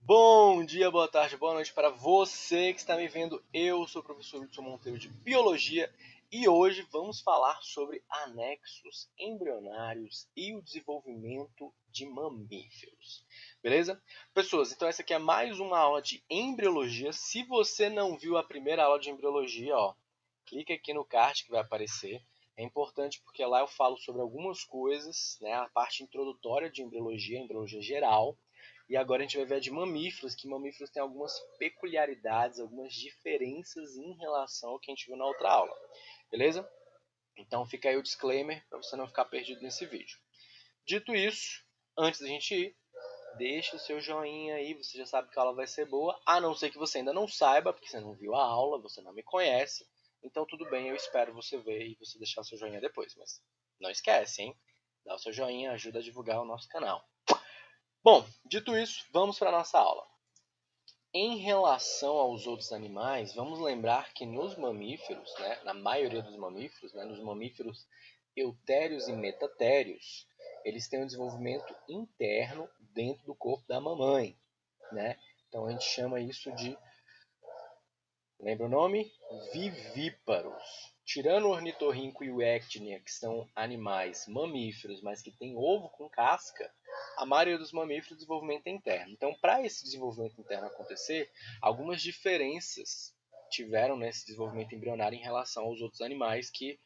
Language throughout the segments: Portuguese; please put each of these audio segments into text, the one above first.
Bom dia, boa tarde, boa noite para você que está me vendo. Eu sou o professor Hudson Monteiro de Biologia e hoje vamos falar sobre anexos embrionários e o desenvolvimento de mamíferos. Beleza? Pessoas, então essa aqui é mais uma aula de embriologia. Se você não viu a primeira aula de embriologia, clica aqui no card que vai aparecer. É importante porque lá eu falo sobre algumas coisas, né, a parte introdutória de embriologia, embriologia geral. E agora a gente vai ver a de mamíferos, que mamíferos têm algumas peculiaridades, algumas diferenças em relação ao que a gente viu na outra aula. Beleza? Então fica aí o disclaimer para você não ficar perdido nesse vídeo. Dito isso, antes da gente ir, deixa o seu joinha aí, você já sabe que a aula vai ser boa, a não ser que você ainda não saiba, porque você não viu a aula, você não me conhece. Então tudo bem, eu espero você ver e você deixar o seu joinha depois. Mas não esquece, hein? Dá o seu joinha, ajuda a divulgar o nosso canal. Bom, dito isso, vamos para a nossa aula. Em relação aos outros animais, vamos lembrar que nos mamíferos, né, na maioria dos mamíferos, né, nos mamíferos eutérios e metatérios, eles têm um desenvolvimento interno dentro do corpo da mamãe, né? Então a gente chama isso de, lembra o nome? Vivíparos. Tirando o ornitorrinco e o éctnia, que são animais mamíferos, mas que têm ovo com casca, a maioria dos mamíferos desenvolvimento é interno. Então, para esse desenvolvimento interno acontecer, algumas diferenças tiveram nesse desenvolvimento embrionário em relação aos outros animais, que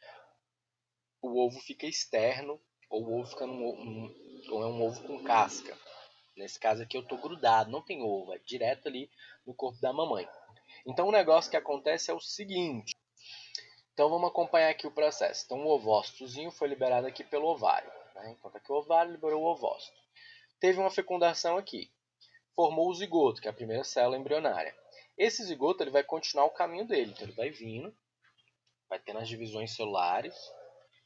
o ovo fica externo, ou o ovo fica ou é um ovo com casca. Nesse caso aqui eu estou grudado, não tem ovo, é direto ali no corpo da mamãe. Então o negócio que acontece é o seguinte. Então vamos acompanhar aqui o processo. Então o ovócitozinho foi liberado aqui pelo ovário, né? Então tá aqui o ovário, liberou o ovócito. Teve uma fecundação aqui. Formou o zigoto, que é a primeira célula embrionária. Esse zigoto ele vai continuar o caminho dele. Então ele vai vindo, vai tendo as divisões celulares,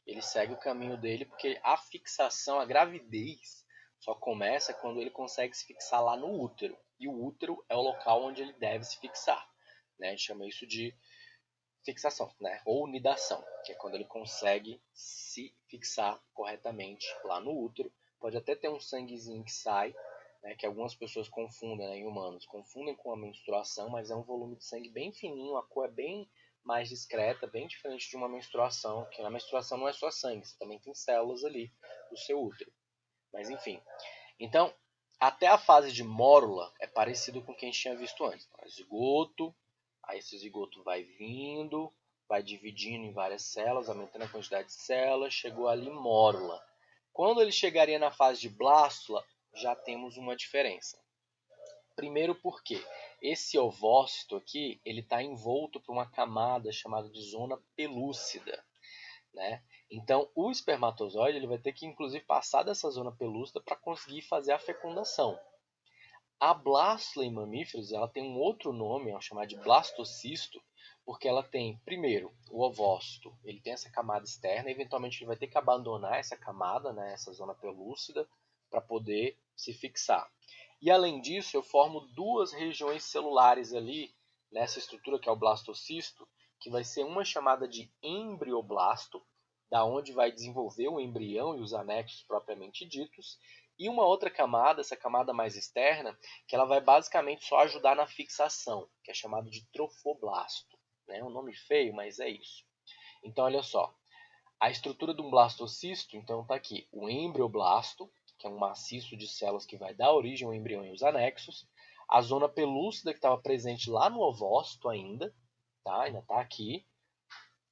ele segue o caminho dele, porque a fixação, a gravidez, só começa quando ele consegue se fixar lá no útero. E o útero é o local onde ele deve se fixar, né? A gente chama isso de fixação, né? Ou nidação, que é quando ele consegue se fixar corretamente lá no útero. Pode até ter um sanguezinho que sai, né? Que algumas pessoas confundem, né, em humanos, confundem com a menstruação, mas é um volume de sangue bem fininho, a cor é bem mais discreta, bem diferente de uma menstruação, que na menstruação não é só sangue, você também tem células ali do seu útero. Mas enfim, então até a fase de mórula é parecido com o que a gente tinha visto antes. Então, zigoto, aí esse zigoto vai vindo, vai dividindo em várias células, aumentando a quantidade de células, chegou ali mórula. Quando ele chegaria na fase de blástula, já temos uma diferença. Primeiro porque esse ovócito aqui, ele está envolto por uma camada chamada de zona pelúcida, né? Então, o espermatozoide ele vai ter que, inclusive, passar dessa zona pelúcida para conseguir fazer a fecundação. A blástula em mamíferos ela tem um outro nome, é chamado de blastocisto, porque ela tem, primeiro, o ovócito, ele tem essa camada externa, e eventualmente ele vai ter que abandonar essa camada, né, essa zona pelúcida, para poder se fixar. E além disso, eu formo duas regiões celulares ali, nessa estrutura que é o blastocisto, que vai ser uma chamada de embrioblasto, da onde vai desenvolver o embrião e os anexos propriamente ditos, e uma outra camada, essa camada mais externa, que ela vai basicamente só ajudar na fixação, que é chamado de trofoblasto. É um nome feio, mas é isso. Então, olha só. A estrutura de um blastocisto, então, está aqui o embrioblasto, que é um maciço de células que vai dar origem ao embrião e os anexos. A zona pelúcida, que estava presente lá no ovócito ainda, tá? Ainda está aqui.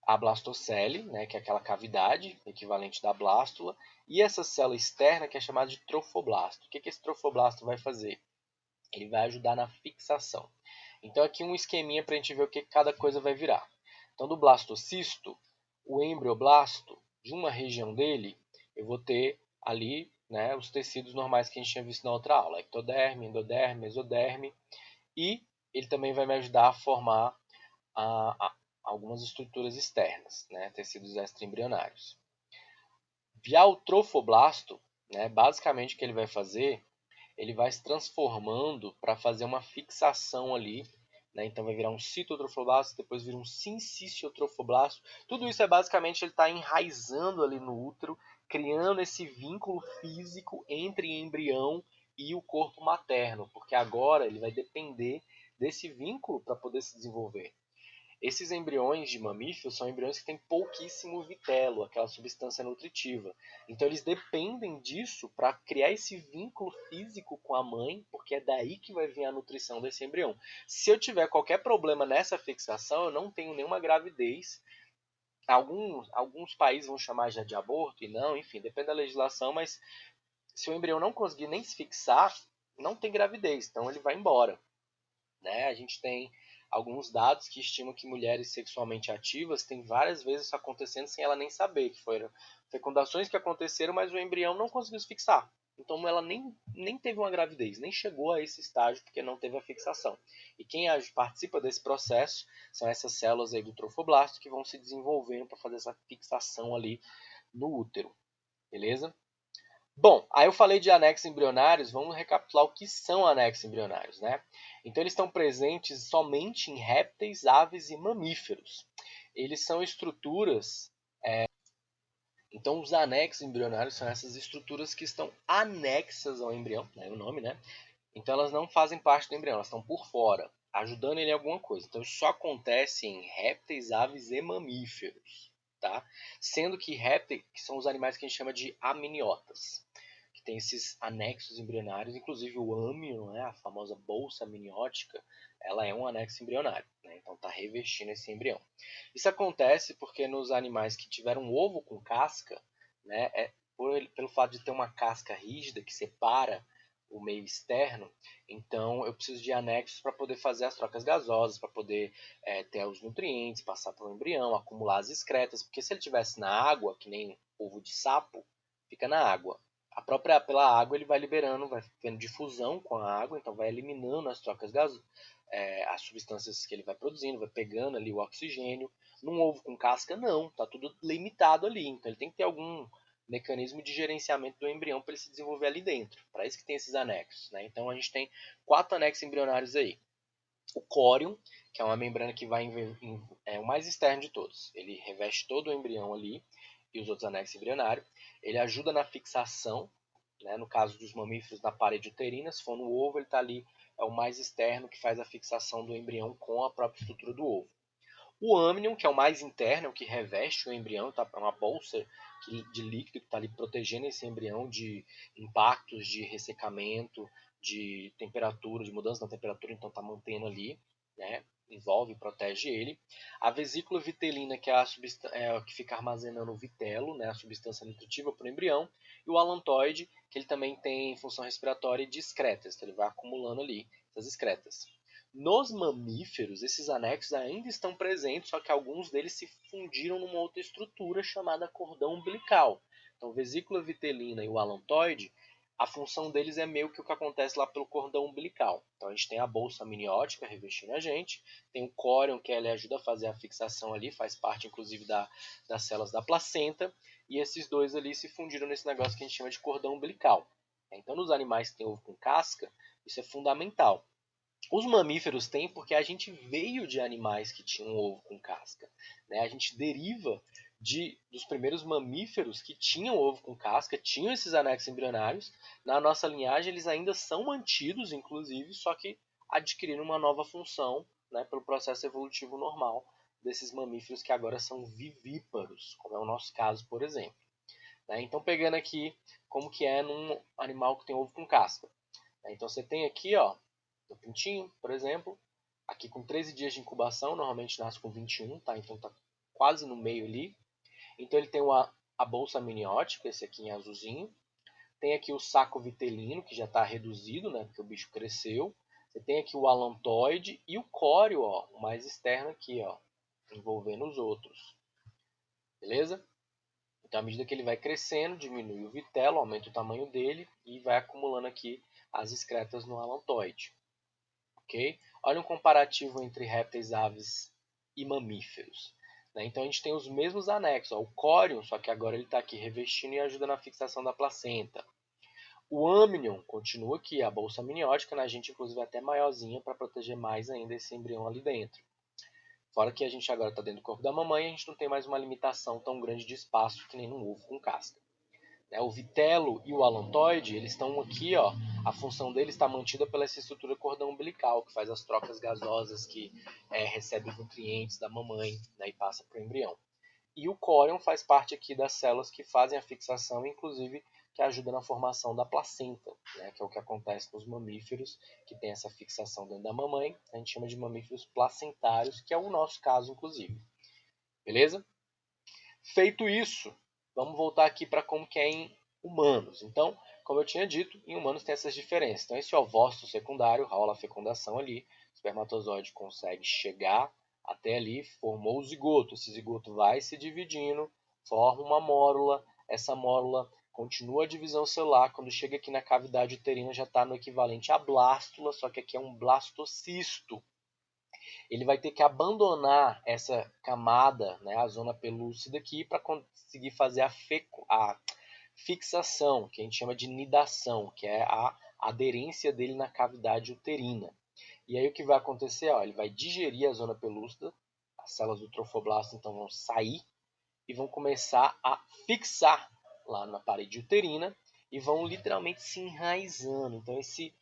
A blastocele, né, que é aquela cavidade equivalente da blástula, e essa célula externa que é chamada de trofoblasto. O que esse trofoblasto vai fazer? Ele vai ajudar na fixação. Então aqui um esqueminha para a gente ver o que cada coisa vai virar. Então do blastocisto, o embrioblasto, de uma região dele, eu vou ter ali, né, os tecidos normais que a gente tinha visto na outra aula. Ectoderme, endoderme, mesoderme. E ele também vai me ajudar a formar algumas estruturas externas, né, tecidos extraembrionários. Já o trofoblasto, né, basicamente o que ele vai fazer, ele vai se transformando para fazer uma fixação ali, né? Então vai virar um citotrofoblasto, depois vira um sinciciotrofoblasto. Tudo isso é basicamente ele está enraizando ali no útero, criando esse vínculo físico entre embrião e o corpo materno, porque agora ele vai depender desse vínculo para poder se desenvolver. Esses embriões de mamíferos são embriões que têm pouquíssimo vitelo, aquela substância nutritiva. Então eles dependem disso para criar esse vínculo físico com a mãe, porque é daí que vai vir a nutrição desse embrião. Se eu tiver qualquer problema nessa fixação, eu não tenho nenhuma gravidez. Alguns países vão chamar já de aborto, e não, enfim, depende da legislação, mas se o embrião não conseguir nem se fixar, não tem gravidez, então ele vai embora. Né? A gente tem alguns dados que estimam que mulheres sexualmente ativas têm várias vezes isso acontecendo sem ela nem saber, que foram fecundações que aconteceram, mas o embrião não conseguiu se fixar. Então ela nem teve uma gravidez, nem chegou a esse estágio porque não teve a fixação. E quem participa desse processo são essas células aí do trofoblasto que vão se desenvolvendo para fazer essa fixação ali no útero. Beleza? Bom, aí eu falei de anexos embrionários, vamos recapitular o que são anexos embrionários, né? Então eles estão presentes somente em répteis, aves e mamíferos. Eles são estruturas. Então os anexos embrionários são essas estruturas que estão anexas ao embrião, né, o nome, né? Então elas não fazem parte do embrião, elas estão por fora, ajudando ele em alguma coisa. Então isso só acontece em répteis, aves e mamíferos, tá? Sendo que répteis que são os animais que a gente chama de amniotas, que tem esses anexos embrionários, inclusive o âmnion, né, a famosa bolsa amniótica, ela é um anexo embrionário, né, então está revestindo esse embrião. Isso acontece porque nos animais que tiveram um ovo com casca, né, pelo fato de ter uma casca rígida que separa o meio externo, então eu preciso de anexos para poder fazer as trocas gasosas, para poder ter os nutrientes, passar para o embrião, acumular as excretas, porque se ele tivesse na água, que nem ovo de sapo, fica na água. Pela água ele vai liberando, vai tendo difusão com a água, então vai eliminando as trocas gasosas, as substâncias que ele vai produzindo, vai pegando ali o oxigênio. Num ovo com casca, não, tá tudo limitado ali, então ele tem que ter algum mecanismo de gerenciamento do embrião para ele se desenvolver ali dentro. Para isso que tem esses anexos, né? Então a gente tem 4 anexos embrionários aí. O córium, que é uma membrana que vai é o mais externo de todos. Ele reveste todo o embrião ali e os outros anexos embrionários. Ele ajuda na fixação, né? No caso dos mamíferos, na parede uterina. Se for no ovo, ele está ali, é o mais externo que faz a fixação do embrião com a própria estrutura do ovo. O âmnion, que é o mais interno, é o que reveste o embrião, tá? É uma bolsa de líquido que está ali protegendo esse embrião de impactos de ressecamento, de temperatura, de mudança na temperatura, então está mantendo ali, né? Envolve e protege ele. A vesícula vitelina, que é o que fica armazenando o vitelo, né? A substância nutritiva para o embrião. E o alantoide, que ele também tem função respiratória e de excretas, então ele vai acumulando ali essas excretas. Nos mamíferos, esses anexos ainda estão presentes, só que alguns deles se fundiram numa outra estrutura chamada cordão umbilical. Então, vesícula vitelina e o alantoide, a função deles é meio que o que acontece lá pelo cordão umbilical. Então, a gente tem a bolsa amniótica revestindo a gente, tem o córion, que ele ajuda a fazer a fixação ali, faz parte inclusive das células da placenta, e esses dois ali se fundiram nesse negócio que a gente chama de cordão umbilical. Então, nos animais que têm ovo com casca, isso é fundamental. Os mamíferos têm porque a gente veio de animais que tinham ovo com casca. Né? A gente deriva dos primeiros mamíferos que tinham ovo com casca, tinham esses anexos embrionários. Na nossa linhagem eles ainda são mantidos, inclusive, só que adquiriram uma nova função, né, pelo processo evolutivo normal desses mamíferos que agora são vivíparos, como é o nosso caso, por exemplo. Né? Então, pegando aqui como que é num animal que tem ovo com casca. Então, você tem aqui, ó, o pintinho, por exemplo, aqui com 13 dias de incubação, normalmente nasce com 21, tá? Então tá quase no meio ali. Então ele tem a bolsa amniótica, esse aqui em azulzinho. Tem aqui o saco vitelino, que já está reduzido, né? Porque o bicho cresceu. Você tem aqui o alantoide e o córeo, ó, o mais externo aqui, ó, envolvendo os outros. Beleza? Então, à medida que ele vai crescendo, diminui o vitelo, aumenta o tamanho dele e vai acumulando aqui as excretas no alantoide. Okay? Olha um comparativo entre répteis, aves e mamíferos. Né? Então a gente tem os mesmos anexos. Ó, o córium, só que agora ele está aqui revestindo e ajuda na fixação da placenta. O âmnion continua aqui, a bolsa amniótica, na gente inclusive até maiorzinha para proteger mais ainda esse embrião ali dentro. Fora que a gente agora está dentro do corpo da mamãe, a gente não tem mais uma limitação tão grande de espaço que nem no ovo com casca. né? O vitelo e o alontoide, eles estão aqui, ó, a função deles está mantida pela essa estrutura cordão umbilical, que faz as trocas gasosas, que recebe os nutrientes da mamãe, né, e passa para o embrião. E o córion faz parte aqui das células que fazem a fixação, inclusive que ajuda na formação da placenta, né, que é o que acontece nos mamíferos, que tem essa fixação dentro da mamãe. A gente chama de mamíferos placentários, que é o nosso caso, inclusive. Beleza? Feito isso, vamos voltar aqui para como que é em humanos. Então, como eu tinha dito, em humanos tem essas diferenças. Então, esse ovócito secundário, rola a fecundação ali, o espermatozoide consegue chegar até ali, formou o zigoto. Esse zigoto vai se dividindo, forma uma mórula. Essa mórula continua a divisão celular. Quando chega aqui na cavidade uterina, já está no equivalente à blástula, só que aqui é um blastocisto. Ele vai ter que abandonar essa camada, né, a zona pelúcida aqui, para conseguir fazer a fixação, que a gente chama de nidação, que é a aderência dele na cavidade uterina. E aí o que vai acontecer? Ó, ele vai digerir a zona pelúcida, as células do trofoblasto então vão sair e vão começar a fixar lá na parede uterina e vão literalmente se enraizando. Então esse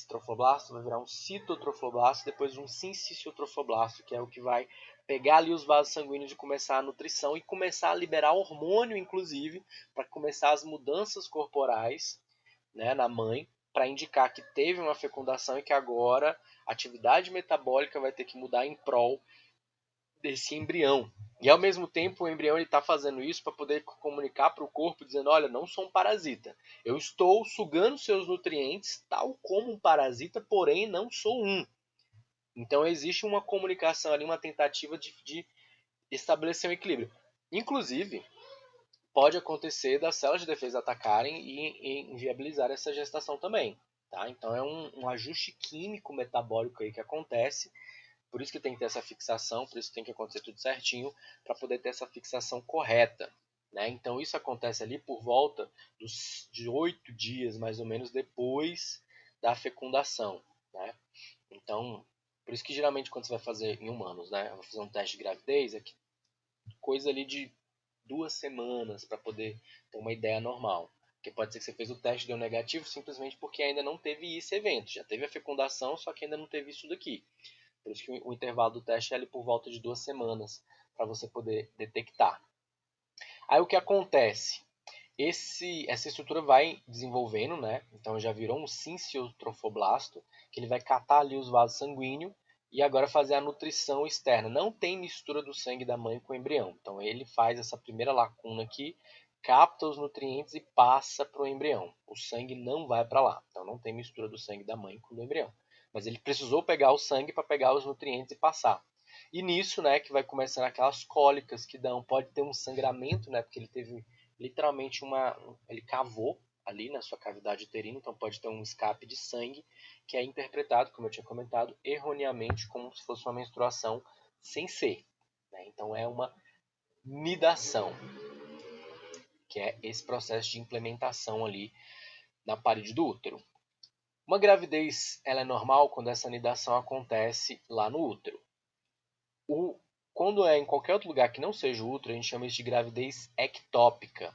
trofoblasto vai virar um citotrofoblasto, depois um sinciciotrofoblasto, que é o que vai pegar ali os vasos sanguíneos e começar a nutrição e começar a liberar hormônio, inclusive, para começar as mudanças corporais, né, na mãe, para indicar que teve uma fecundação e que agora a atividade metabólica vai ter que mudar em prol desse embrião. E ao mesmo tempo o embrião está fazendo isso para poder comunicar para o corpo, dizendo, olha, não sou um parasita. Eu estou sugando seus nutrientes tal como um parasita, porém não sou um. Então existe uma comunicação ali, uma tentativa de estabelecer um equilíbrio. Inclusive, pode acontecer das células de defesa atacarem e inviabilizar essa gestação também. Tá? Então é um ajuste químico metabólico aí que acontece. Por isso que tem que ter essa fixação, por isso que tem que acontecer tudo certinho, para poder ter essa fixação correta. Né? Então isso acontece ali por volta de 8 dias, mais ou menos, depois da fecundação. Né? Então, por isso que geralmente quando você vai fazer em humanos, né? Vai fazer um teste de gravidez, é coisa ali de 2 semanas para poder ter uma ideia normal. Porque pode ser que você fez o teste e deu negativo simplesmente porque ainda não teve esse evento. Já teve a fecundação, só que ainda não teve isso daqui. Por isso que o intervalo do teste é ali por volta de 2 semanas para você poder detectar. Aí o que acontece? Essa estrutura vai desenvolvendo, né? Então já virou um sinciotrofoblasto, que ele vai catar ali os vasos sanguíneos e agora fazer a nutrição externa. Não tem mistura do sangue da mãe com o embrião. Então ele faz essa primeira lacuna aqui, capta os nutrientes e passa para o embrião. O sangue não vai para lá. Então não tem mistura do sangue da mãe com o do embrião. Mas ele precisou pegar o sangue para pegar os nutrientes e passar. E nisso, né, que vai começando aquelas cólicas que dão, pode ter um sangramento, né, porque ele teve literalmente ele cavou ali na sua cavidade uterina, então pode ter um escape de sangue que é interpretado, como eu tinha comentado, erroneamente como se fosse uma menstruação sem ser. Né? Então é uma nidação, que é esse processo de implementação ali na parede do útero. Uma gravidez ela é normal quando essa nidação acontece lá no útero. Quando é em qualquer outro lugar que não seja o útero, a gente chama isso de gravidez ectópica.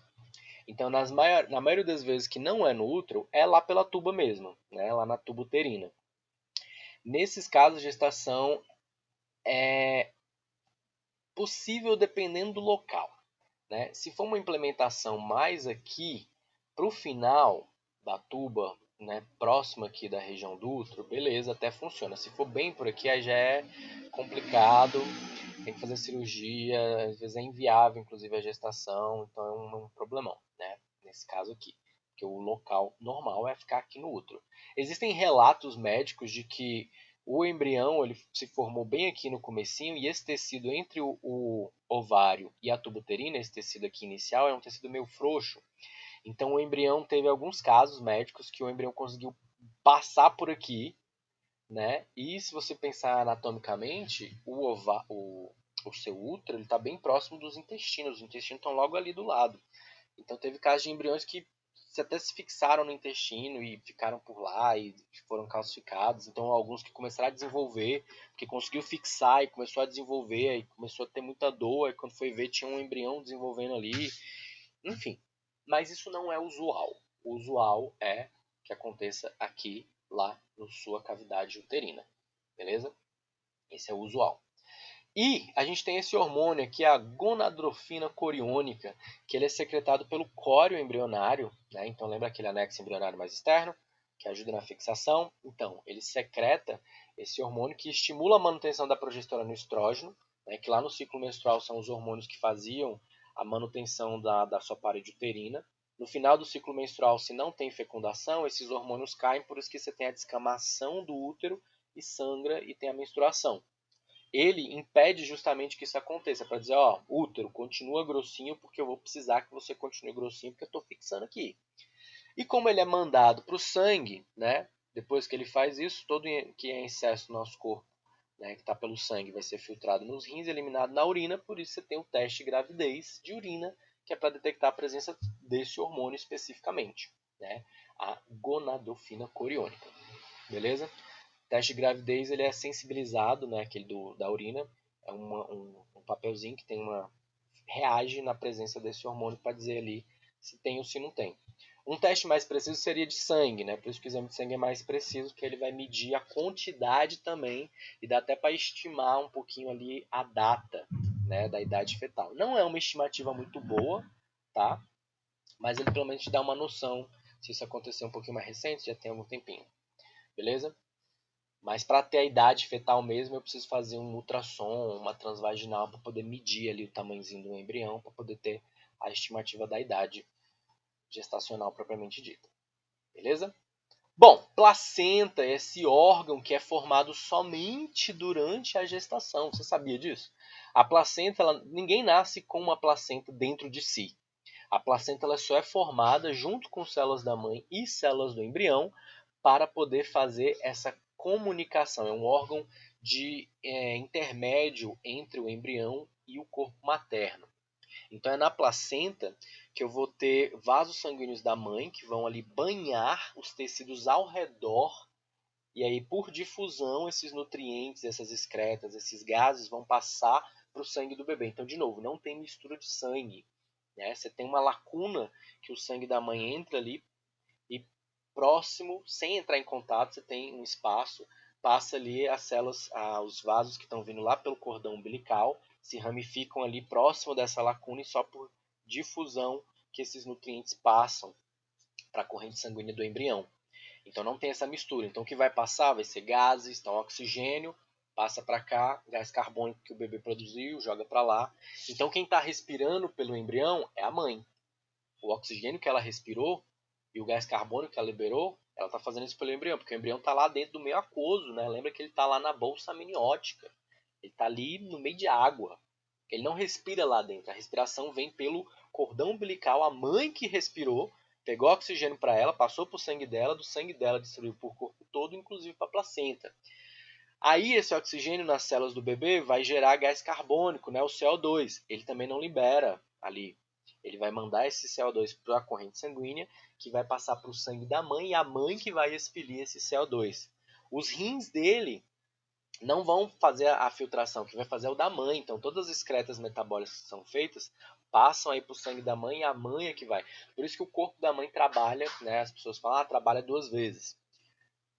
Então, na maioria das vezes que não é no útero, é lá pela tuba mesmo, né? Lá na tuba uterina. Nesses casos, a gestação é possível dependendo do local. Né? Se for uma implementação mais aqui, para o final da tuba, né, próximo aqui da região do útero, beleza, até funciona. Se for bem por aqui, aí já é complicado, tem que fazer cirurgia, às vezes é inviável, inclusive, a gestação, então é um problemão, né, nesse caso aqui. Porque o local normal é ficar aqui no útero. Existem relatos médicos de que o embrião ele se formou bem aqui no comecinho e esse tecido entre o ovário e a tuba uterina, esse tecido aqui inicial, é um tecido meio frouxo. Então o embrião teve alguns casos médicos que o embrião conseguiu passar por aqui, né? E se você pensar anatomicamente, o seu útero está bem próximo dos intestinos. Os intestinos estão logo ali do lado. Então teve casos de embriões que até se fixaram no intestino e ficaram por lá e foram calcificados. Então alguns que começaram a desenvolver, que conseguiu fixar e começou a desenvolver, e começou a ter muita dor, e quando foi ver tinha um embrião desenvolvendo ali. Enfim, mas isso não é usual. O usual é que aconteça aqui, lá, na sua cavidade uterina, beleza? Esse é o usual. E a gente tem esse hormônio aqui, a gonadrofina coriônica, que ele é secretado pelo córeo embrionário, né? Então lembra aquele anexo embrionário mais externo, que ajuda na fixação? Então, ele secreta esse hormônio que estimula a manutenção da progesterona e estrógeno, né? Que lá no ciclo menstrual são os hormônios que faziam a manutenção da sua parede uterina. No final do ciclo menstrual, se não tem fecundação, esses hormônios caem, por isso que você tem a descamação do útero e sangra e tem a menstruação. Ele impede justamente que isso aconteça, para dizer, ó, útero, continua grossinho porque eu vou precisar que você continue grossinho porque eu estou fixando aqui. E como ele é mandado para o sangue, né, depois que ele faz isso, todo que é excesso no nosso corpo, né, que está pelo sangue, vai ser filtrado nos rins, eliminado na urina, por isso você tem o teste de gravidez de urina, que é para detectar a presença desse hormônio especificamente, né, a gonadofina coriônica, beleza? O teste de gravidez ele é sensibilizado, né, aquele da urina, é um papelzinho que tem reage na presença desse hormônio para dizer ali se tem ou se não tem. Um teste mais preciso seria de sangue, né? Por isso que o exame de sangue é mais preciso, porque ele vai medir a quantidade também e dá até para estimar um pouquinho ali a data, né, da idade fetal. Não é uma estimativa muito boa, tá? Mas ele pelo menos te dá uma noção se isso aconteceu um pouquinho mais recente, já tem algum tempinho. Beleza? Mas para ter a idade fetal mesmo, eu preciso fazer um ultrassom, uma transvaginal para poder medir ali o tamanhozinho do embrião, para poder ter a estimativa da idade gestacional propriamente dita. Beleza? Bom, placenta é esse órgão que é formado somente durante a gestação. Você sabia disso? A placenta, ninguém nasce com uma placenta dentro de si. A placenta ela só é formada junto com células da mãe e células do embrião para poder fazer essa comunicação. É um órgão de intermédio entre o embrião e o corpo materno. Então é na placenta que eu vou ter vasos sanguíneos da mãe que vão ali banhar os tecidos ao redor e aí por difusão esses nutrientes, essas excretas, esses gases vão passar para o sangue do bebê. Então de novo, não tem mistura de sangue, né? Você tem uma lacuna que o sangue da mãe entra ali e próximo, sem entrar em contato, você tem um espaço, passa ali as células, os vasos que estão vindo lá pelo cordão umbilical, se ramificam ali próximo dessa lacuna e só por difusão que esses nutrientes passam para a corrente sanguínea do embrião. Então não tem essa mistura. Então o que vai passar vai ser gases, então oxigênio, passa para cá, gás carbônico que o bebê produziu, joga para lá. Então quem está respirando pelo embrião é a mãe. O oxigênio que ela respirou e o gás carbônico que ela liberou, ela está fazendo isso pelo embrião, porque o embrião está lá dentro do meio aquoso, né? Lembra que ele está lá na bolsa amniótica. Ele está ali no meio de água. Ele não respira lá dentro. A respiração vem pelo cordão umbilical. A mãe que respirou, pegou oxigênio para ela, passou para o sangue dela, do sangue dela distribuiu para o corpo todo, inclusive para a placenta. Aí esse oxigênio nas células do bebê vai gerar gás carbônico, né? O CO2. Ele também não libera ali. Ele vai mandar esse CO2 para a corrente sanguínea, que vai passar para o sangue da mãe, e a mãe que vai expelir esse CO2. Os rins dele não vão fazer a filtração, que vai fazer é o da mãe. Então todas as excretas metabólicas que são feitas passam aí para o sangue da mãe e a mãe é que vai. Por isso que o corpo da mãe trabalha, né? As pessoas falam, trabalha 2 vezes.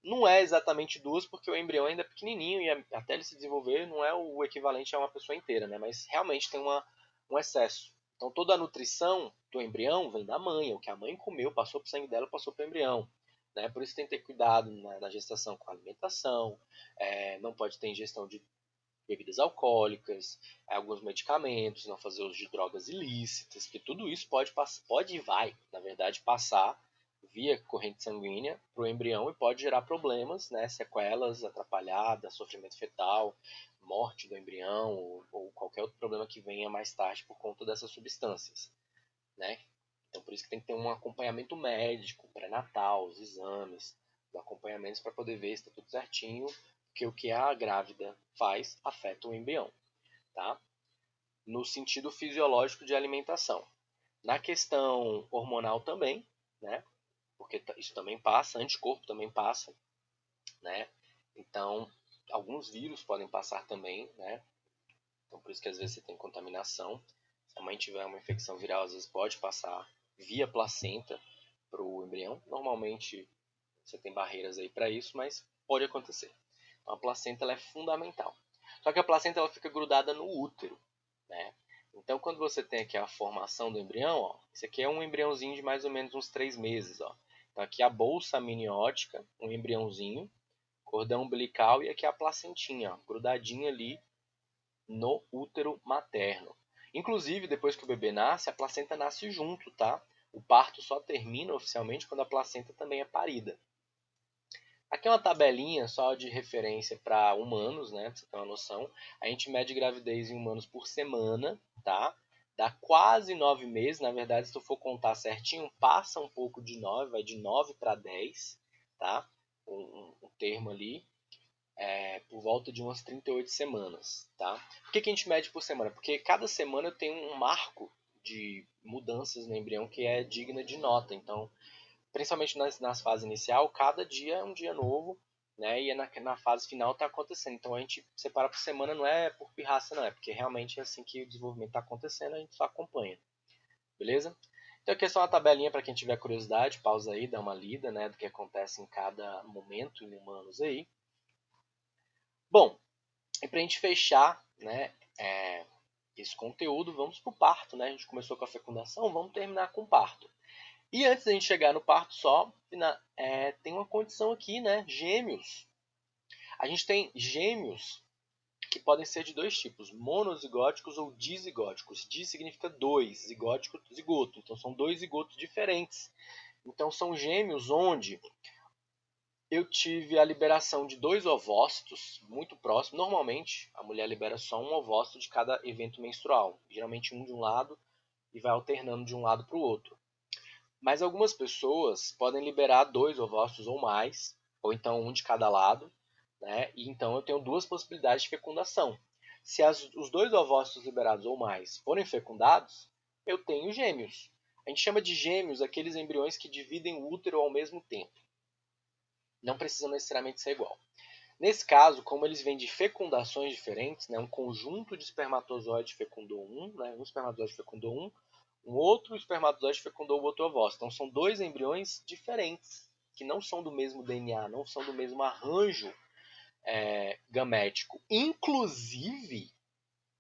Não é exatamente 2, porque o embrião ainda é pequenininho e até ele se desenvolver não é o equivalente a uma pessoa inteira, né? Mas realmente tem um excesso. Então toda a nutrição do embrião vem da mãe, o que a mãe comeu, passou para o sangue dela, passou para o embrião. Né? Por isso tem que ter cuidado na gestação com a alimentação, não pode ter ingestão de bebidas alcoólicas, alguns medicamentos, não fazer uso de drogas ilícitas, porque tudo isso pode e vai, na verdade, passar via corrente sanguínea para o embrião e pode gerar problemas, né, sequelas, atrapalhadas, sofrimento fetal, morte do embrião ou qualquer outro problema que venha mais tarde por conta dessas substâncias, né? Então por isso que tem que ter um acompanhamento médico, pré-natal, os exames, os acompanhamentos para poder ver se está tudo certinho, porque o que a grávida faz afeta o embrião, tá? No sentido fisiológico de alimentação. Na questão hormonal também, né? Porque isso também passa, anticorpo também passa, né? Então, alguns vírus podem passar também, né? Então, por isso que às vezes você tem contaminação. Se a mãe tiver uma infecção viral, às vezes pode passar via placenta para o embrião. Normalmente você tem barreiras aí para isso, mas pode acontecer. Então, a placenta ela é fundamental. Só que a placenta ela fica grudada no útero, né? Então, quando você tem aqui a formação do embrião, ó, esse aqui é um embriãozinho de mais ou menos uns 3 meses. Ó. Então, aqui a bolsa amniótica, um embriãozinho, cordão umbilical e aqui a placentinha, ó, grudadinha ali no útero materno. Inclusive, depois que o bebê nasce, a placenta nasce junto, tá? O parto só termina oficialmente quando a placenta também é parida. Aqui é uma tabelinha só de referência para humanos, né? Pra você ter uma noção. A gente mede gravidez em humanos por semana, tá? Dá quase 9 meses. Na verdade, se tu for contar certinho, passa um pouco de 9, vai de 9 para 10, tá? Um termo ali. Por volta de umas 38 semanas, tá? Por que a gente mede por semana? Porque cada semana tem um marco de mudanças no embrião que é digna de nota. Então, principalmente nas fases inicial, cada dia é um dia novo, né? E na fase final está acontecendo. Então a gente separa por semana, não é por pirraça, não, é porque realmente é assim que o desenvolvimento está acontecendo, a gente só acompanha, beleza? Então aqui é só uma tabelinha para quem tiver curiosidade, pausa aí, dá uma lida, né, do que acontece em cada momento em humanos aí. Bom, e para a gente fechar, né, esse conteúdo, vamos para o parto, né? A gente começou com a fecundação, vamos terminar com o parto. E antes da gente chegar no parto só, tem uma condição aqui, né? Gêmeos. A gente tem gêmeos que podem ser de dois tipos, monozigóticos ou dizigóticos. Di significa dois, zigótico, zigoto. Então são dois zigotos diferentes. Então são gêmeos onde eu tive a liberação de dois ovócitos muito próximos. Normalmente a mulher libera só um ovócito de cada evento menstrual. Geralmente um de um lado e vai alternando de um lado para o outro. Mas algumas pessoas podem liberar dois ovócitos ou mais, ou então um de cada lado, né? E então eu tenho duas possibilidades de fecundação. Se os dois ovócitos liberados ou mais forem fecundados, eu tenho gêmeos. A gente chama de gêmeos aqueles embriões que dividem o útero ao mesmo tempo. Não precisam necessariamente ser igual. Nesse caso, como eles vêm de fecundações diferentes, né, um conjunto de espermatozoides fecundou um, né, um espermatozoide fecundou um outro espermatozoide fecundou o outro ovócito. Então são dois embriões diferentes, que não são do mesmo DNA, não são do mesmo arranjo gamético. Inclusive,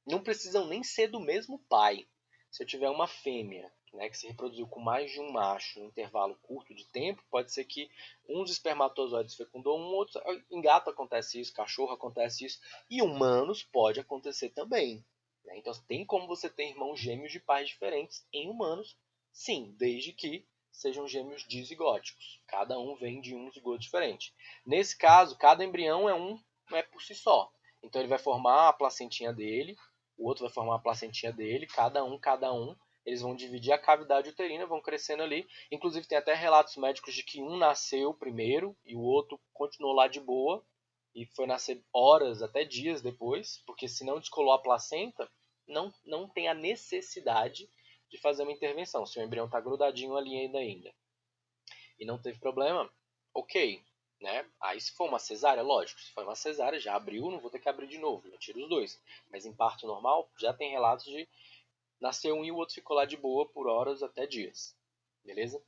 não precisam nem ser do mesmo pai. Se eu tiver uma fêmea, né, que se reproduziu com mais de um macho em um intervalo curto de tempo, pode ser que um dos espermatozoides fecundou um outro. Em gato acontece isso, cachorro acontece isso, e humanos pode acontecer também. Né? Então tem como você ter irmãos gêmeos de pais diferentes em humanos, sim, desde que sejam gêmeos dizigóticos. Cada um vem de um zigoto diferente. Nesse caso, cada embrião é por si só. Então ele vai formar a placentinha dele, o outro vai formar a placentinha dele, cada um. Eles vão dividir a cavidade uterina, vão crescendo ali. Inclusive tem até relatos médicos de que um nasceu primeiro e o outro continuou lá de boa e foi nascer horas, até dias depois, porque se não descolou a placenta, não tem a necessidade de fazer uma intervenção. Se o embrião está grudadinho ali ainda e não teve problema, ok. Né? Aí se for uma cesárea, lógico, se for uma cesárea, já abriu, não vou ter que abrir de novo, já tiro os dois. Mas em parto normal, já tem relatos de nascer um e o outro ficou lá de boa por horas até dias. Beleza?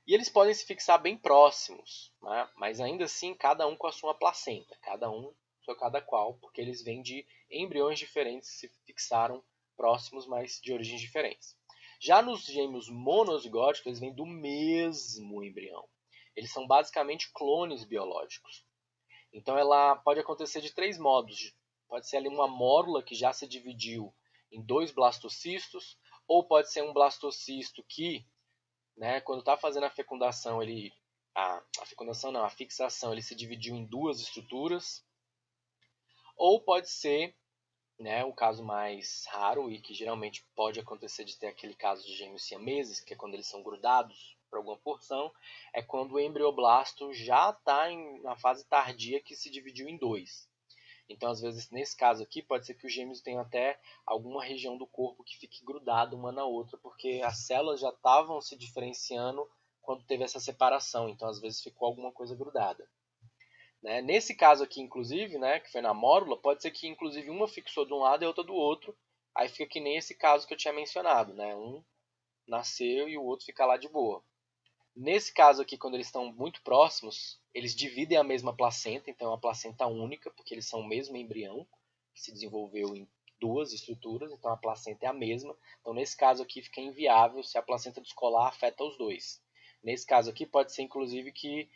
E eles podem se fixar bem próximos, né? Mas ainda assim, cada um com a sua placenta, cada qual, porque eles vêm de embriões diferentes que se fixaram próximos, mas de origens diferentes. Já nos gêmeos monozigóticos, eles vêm do mesmo embrião. Eles são basicamente clones biológicos. Então ela pode acontecer de três modos. Pode ser ali uma mórula que já se dividiu em dois blastocistos, ou pode ser um blastocisto que, né, quando está fazendo a fecundação, a fecundação não, a fixação, ele se dividiu em duas estruturas, ou pode ser, né, o caso mais raro e que geralmente pode acontecer de ter aquele caso de gêmeos siameses, que é quando eles são grudados por alguma porção, é quando o embrioblasto já está na fase tardia que se dividiu em dois. Então, às vezes, nesse caso aqui, pode ser que os gêmeos tenham até alguma região do corpo que fique grudada uma na outra, porque as células já estavam se diferenciando quando teve essa separação. Então, às vezes, ficou alguma coisa grudada. Né? Nesse caso aqui, inclusive, né, que foi na mórula, pode ser que, inclusive, uma fixou de um lado e a outra do outro. Aí fica que nem esse caso que eu tinha mencionado. Né? Um nasceu e o outro fica lá de boa. Nesse caso aqui, quando eles estão muito próximos, eles dividem a mesma placenta, então é uma placenta única, porque eles são o mesmo embrião, que se desenvolveu em duas estruturas, então a placenta é a mesma. Então, nesse caso aqui, fica inviável se a placenta descolar afeta os dois. Nesse caso aqui, pode ser inclusive que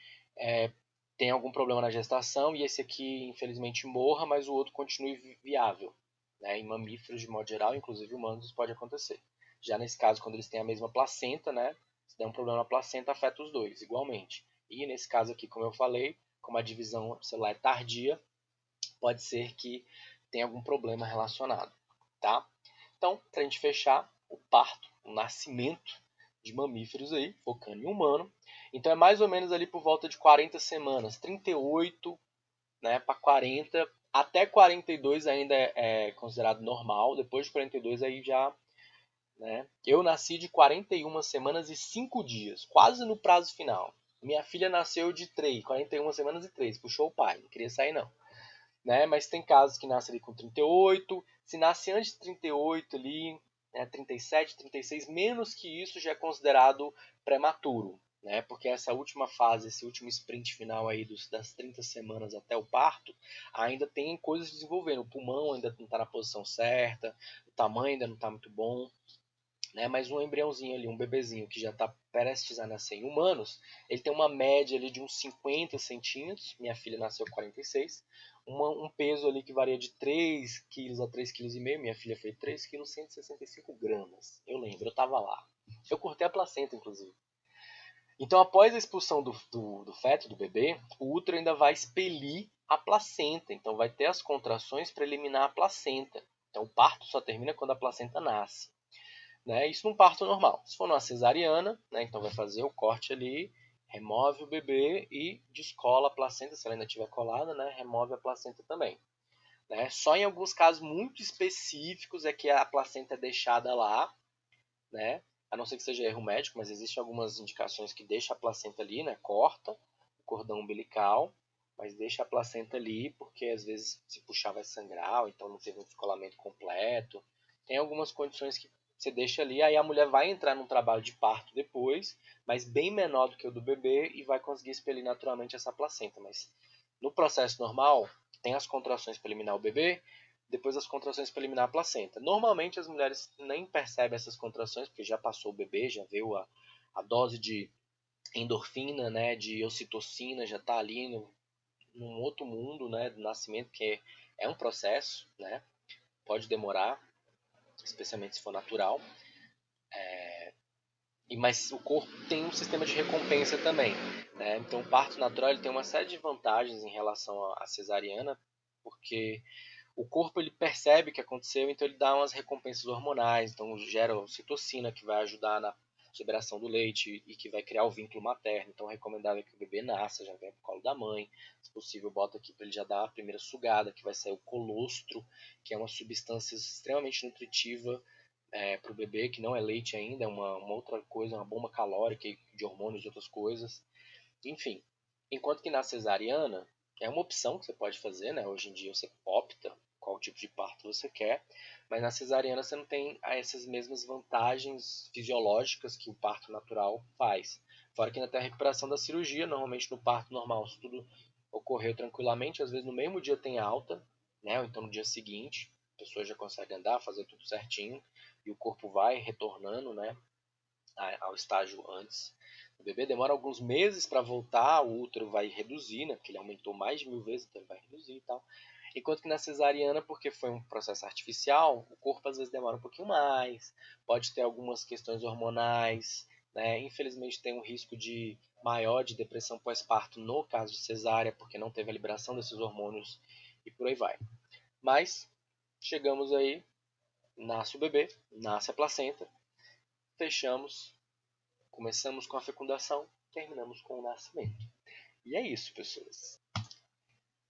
tem algum problema na gestação e esse aqui, infelizmente, morra, mas o outro continue viável. Né? Em mamíferos, de modo geral, inclusive humanos, isso pode acontecer. Já nesse caso, quando eles têm a mesma placenta, né? Se der um problema na placenta, afeta os dois, igualmente. E nesse caso aqui, como eu falei, como a divisão celular é tardia, pode ser que tenha algum problema relacionado, tá? Então, para a gente fechar, o parto, o nascimento de mamíferos aí, focando em humano. Então, é mais ou menos ali por volta de 40 semanas, 38, né, para 40, até 42 ainda é considerado normal, depois de 42 aí já, né? Eu nasci de 41 semanas e 5 dias, quase no prazo final. Minha filha nasceu de 41 semanas e 3, puxou o pai, não queria sair não. Né? Mas tem casos que nascem ali com 38, se nasce antes de 38 ali, né, 37, 36, menos que isso já é considerado prematuro, né? Porque essa última fase, esse último sprint final aí das 30 semanas até o parto, ainda tem coisas desenvolvendo, o pulmão ainda não está na posição certa, o tamanho ainda não está muito bom, né? Mas um embriãozinho ali, um bebezinho que já está prestes a nascer em humanos, ele tem uma média ali de uns 50 centímetros, minha filha nasceu com 46, um peso ali que varia de 3 quilos a 3,5 kg, minha filha fez 3 quilos 165 gramas, eu lembro, eu estava lá. Eu cortei a placenta, inclusive. Então, após a expulsão do feto, do bebê, o útero ainda vai expelir a placenta, então vai ter as contrações para eliminar a placenta. Então, o parto só termina quando a placenta nasce. Né? Isso num parto normal. Se for numa cesariana, né, então vai fazer o corte ali, remove o bebê e descola a placenta, se ela ainda estiver colada, né, remove a placenta também. Né? Só em alguns casos muito específicos é que a placenta é deixada lá, né? A não ser que seja erro médico, mas existem algumas indicações que deixa a placenta ali, né? Corta o cordão umbilical, mas deixa a placenta ali porque às vezes se puxar vai sangrar, ou então não teve um descolamento completo. Tem algumas condições que você deixa ali, aí a mulher vai entrar num trabalho de parto depois, mas bem menor do que o do bebê e vai conseguir expelir naturalmente essa placenta. Mas no processo normal, tem as contrações para eliminar o bebê, depois as contrações para eliminar a placenta. Normalmente as mulheres nem percebem essas contrações, porque já passou o bebê, já veio a dose de endorfina, né, de ocitocina, já está ali num outro mundo, né, do nascimento, que é um processo, né, pode demorar, especialmente se for natural. Mas o corpo tem um sistema de recompensa também. Né? Então, o parto natural ele tem uma série de vantagens em relação à cesariana, porque o corpo ele percebe o que aconteceu, então ele dá umas recompensas hormonais, então gera ocitocina que vai ajudar na liberação do leite e que vai criar o vínculo materno. Então, é recomendável que o bebê nasça, já venha pro colo da mãe. Se possível, bota aqui para ele já dar a primeira sugada, que vai sair o colostro, que é uma substância extremamente nutritiva para o bebê, que não é leite ainda, é uma outra coisa, uma bomba calórica de hormônios e outras coisas. Enfim, enquanto que na cesariana é uma opção que você pode fazer, né? Hoje em dia você opta qual tipo de parto você quer, mas na cesariana você não tem essas mesmas vantagens fisiológicas que o parto natural faz. Fora que ainda tem a recuperação da cirurgia, normalmente no parto normal, se tudo ocorreu tranquilamente, às vezes no mesmo dia tem alta, né? Ou então no dia seguinte, a pessoa já consegue andar, fazer tudo certinho, e o corpo vai retornando, né, ao estágio antes. O bebê demora alguns meses para voltar, o útero vai reduzir, né, porque ele aumentou mais de 1000 vezes, então ele vai reduzir e tal. Enquanto que na cesariana, porque foi um processo artificial, o corpo às vezes demora um pouquinho mais, pode ter algumas questões hormonais, né? Infelizmente tem um risco de maior de depressão pós-parto no caso de cesárea, porque não teve a liberação desses hormônios e por aí vai. Mas chegamos aí, nasce o bebê, nasce a placenta, fechamos, começamos com a fecundação, terminamos com o nascimento. E é isso, pessoas.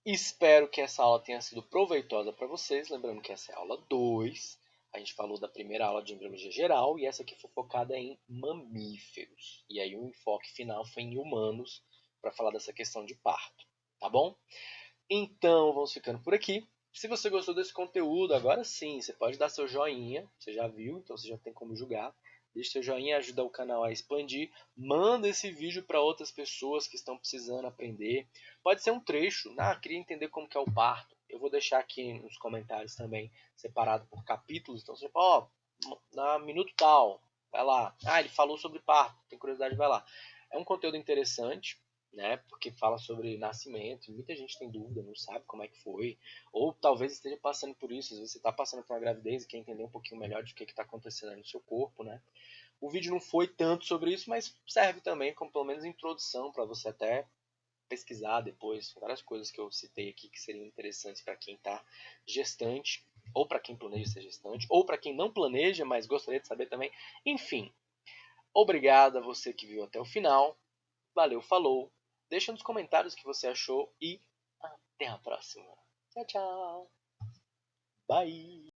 Espero que essa aula tenha sido proveitosa para vocês. Lembrando que essa é a aula 2. A gente falou da primeira aula de embriologia geral e essa aqui foi focada em mamíferos. E aí o enfoque final foi em humanos para falar dessa questão de parto. Tá bom? Então, vamos ficando por aqui. Se você gostou desse conteúdo, agora sim, você pode dar seu joinha. Você já viu, então você já tem como julgar. Deixa seu joinha, ajuda o canal a expandir. Manda esse vídeo para outras pessoas que estão precisando aprender. Pode ser um trecho. Queria entender como que é o parto. Eu vou deixar aqui nos comentários também, separado por capítulos. Então você fala, na minuto tal, vai lá. Ele falou sobre parto. Tem curiosidade, vai lá. É um conteúdo interessante, né? Porque fala sobre nascimento. Muita gente tem dúvida, não sabe como é que foi. Ou talvez esteja passando por isso. Às vezes você está passando por uma gravidez e quer entender um pouquinho melhor de o que está acontecendo aí no seu corpo, né? O vídeo não foi tanto sobre isso, mas serve também como pelo menos introdução para você até pesquisar depois. Várias coisas que eu citei aqui que seriam interessantes para quem está gestante, ou para quem planeja ser gestante, ou para quem não planeja, mas gostaria de saber também. Enfim, obrigado a você que viu até o final. Valeu, falou. Deixa nos comentários o que você achou e até a próxima. Tchau, tchau. Bye.